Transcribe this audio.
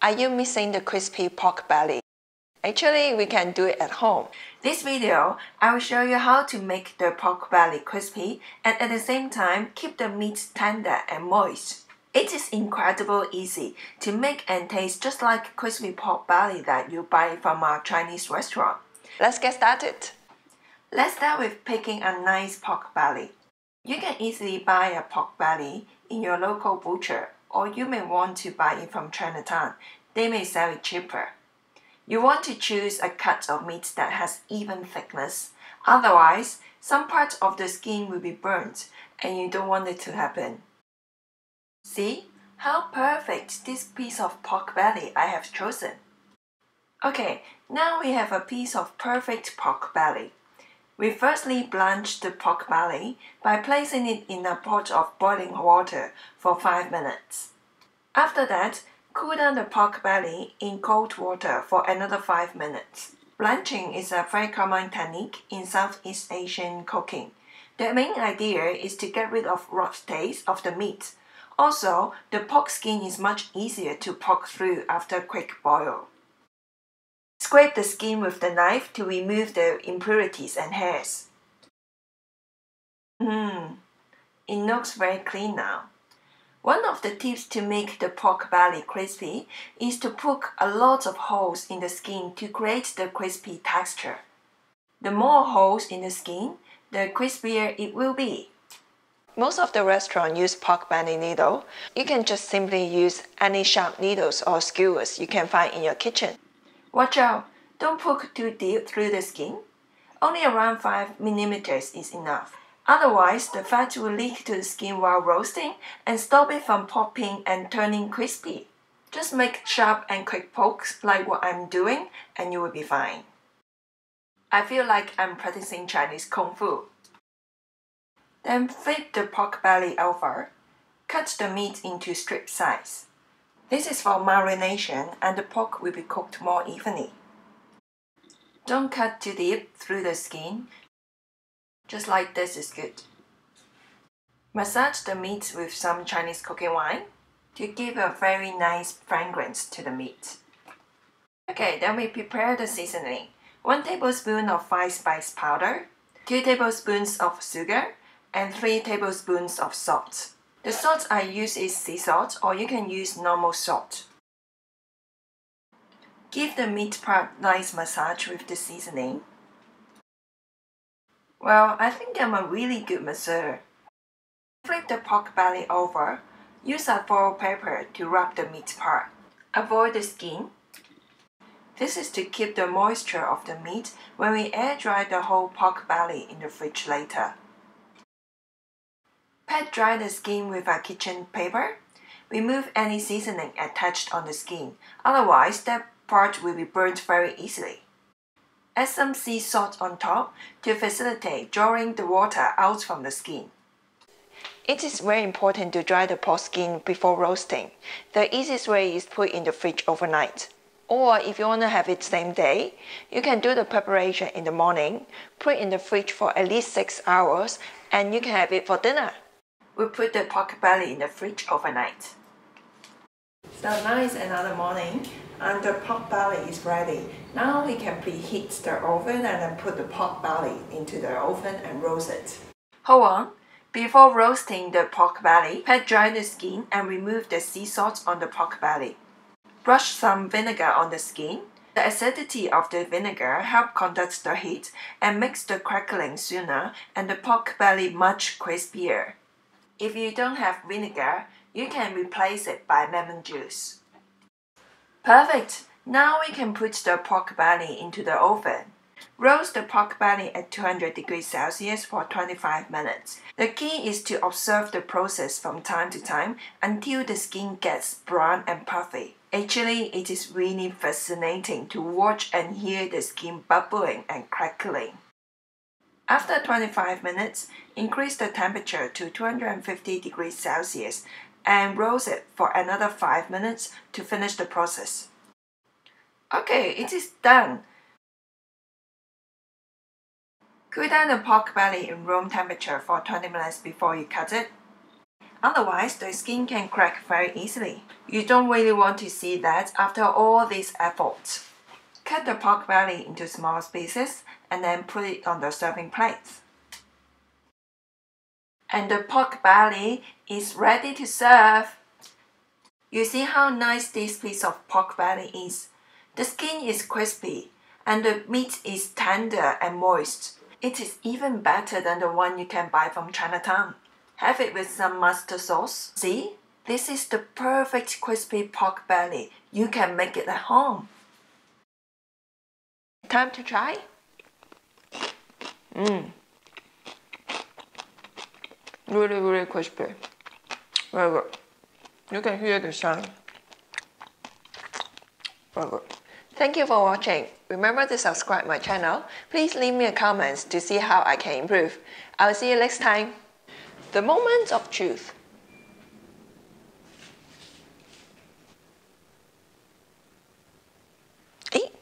Are you missing the crispy pork belly? Actually, we can do it at home. This video, I will show you how to make the pork belly crispy and at the same time keep the meat tender and moist. It is incredibly easy to make and taste just like crispy pork belly that you buy from a Chinese restaurant. Let's get started. Let's start with picking a nice pork belly. You can easily buy a pork belly in your local butcher, or you may want to buy it from Chinatown. They may sell it cheaper. You want to choose a cut of meat that has even thickness. Otherwise, some parts of the skin will be burnt and you don't want it to happen. See how perfect this piece of pork belly I have chosen. Okay, now we have a piece of perfect pork belly. We firstly blanch the pork belly by placing it in a pot of boiling water for 5 minutes. After that, cool down the pork belly in cold water for another 5 minutes. Blanching is a very common technique in Southeast Asian cooking. The main idea is to get rid of raw taste of the meat. Also, the pork skin is much easier to poke through after a quick boil. Scrape the skin with the knife to remove the impurities and hairs. It looks very clean now. One of the tips to make the pork belly crispy is to poke a lot of holes in the skin to create the crispy texture. The more holes in the skin, the crispier it will be. Most of the restaurants use pork belly needle. You can just simply use any sharp needles or skewers you can find in your kitchen. Watch out! Don't poke too deep through the skin. Only around 5 mm is enough. Otherwise, the fat will leak to the skin while roasting and stop it from popping and turning crispy. Just make sharp and quick pokes like what I'm doing and you will be fine. I feel like I'm practicing Chinese Kung Fu. Then flip the pork belly over. Cut the meat into strip size. This is for marination and the pork will be cooked more evenly. Don't cut too deep through the skin. Just like this is good. Massage the meat with some Chinese cooking wine to give a very nice fragrance to the meat. Okay, then we prepare the seasoning. 1 tablespoon of fine spice powder, 2 tablespoons of sugar, and 3 tablespoons of salt. The salt I use is sea salt, or you can use normal salt. Give the meat part nice massage with the seasoning. Well, I think I'm a really good masseuse. Flip the pork belly over. Use a foil paper to rub the meat part. Avoid the skin. This is to keep the moisture of the meat when we air dry the whole pork belly in the fridge later. Pat dry the skin with a kitchen paper. Remove any seasoning attached on the skin, otherwise that part will be burnt very easily. Add some sea salt on top to facilitate drawing the water out from the skin. It is very important to dry the pork skin before roasting. The easiest way is put in the fridge overnight. Or if you want to have it same day, you can do the preparation in the morning, put it in the fridge for at least 6 hours, and you can have it for dinner. We put the pork belly in the fridge overnight. So now is another morning and the pork belly is ready. Now we can preheat the oven and then put the pork belly into the oven and roast it. Hold on. Before roasting the pork belly, pat dry the skin and remove the sea salt on the pork belly. Brush some vinegar on the skin. The acidity of the vinegar helps conduct the heat and makes the crackling sooner and the pork belly much crispier. If you don't have vinegar, you can replace it by lemon juice. Perfect! Now we can put the pork belly into the oven. Roast the pork belly at 200 degrees Celsius for 25 minutes. The key is to observe the process from time to time until the skin gets brown and puffy. Actually, it is really fascinating to watch and hear the skin bubbling and crackling. After 25 minutes, increase the temperature to 250 degrees Celsius and roast it for another 5 minutes to finish the process. Okay, it is done. Cool down the pork belly in room temperature for 20 minutes before you cut it. Otherwise, the skin can crack very easily. You don't really want to see that after all this effort. Cut the pork belly into small pieces and then put it on the serving plate. And the pork belly is ready to serve. You see how nice this piece of pork belly is. The skin is crispy and the meat is tender and moist. It is even better than the one you can buy from Chinatown. Have it with some mustard sauce. See? This is the perfect crispy pork belly. You can make it at home. Time to try? Really crispy. Very good. You can hear the sound. Very good. Thank you for watching. Remember to subscribe my channel. Please leave me a comment to see how I can improve. I'll see you next time. The moment of truth. Eat.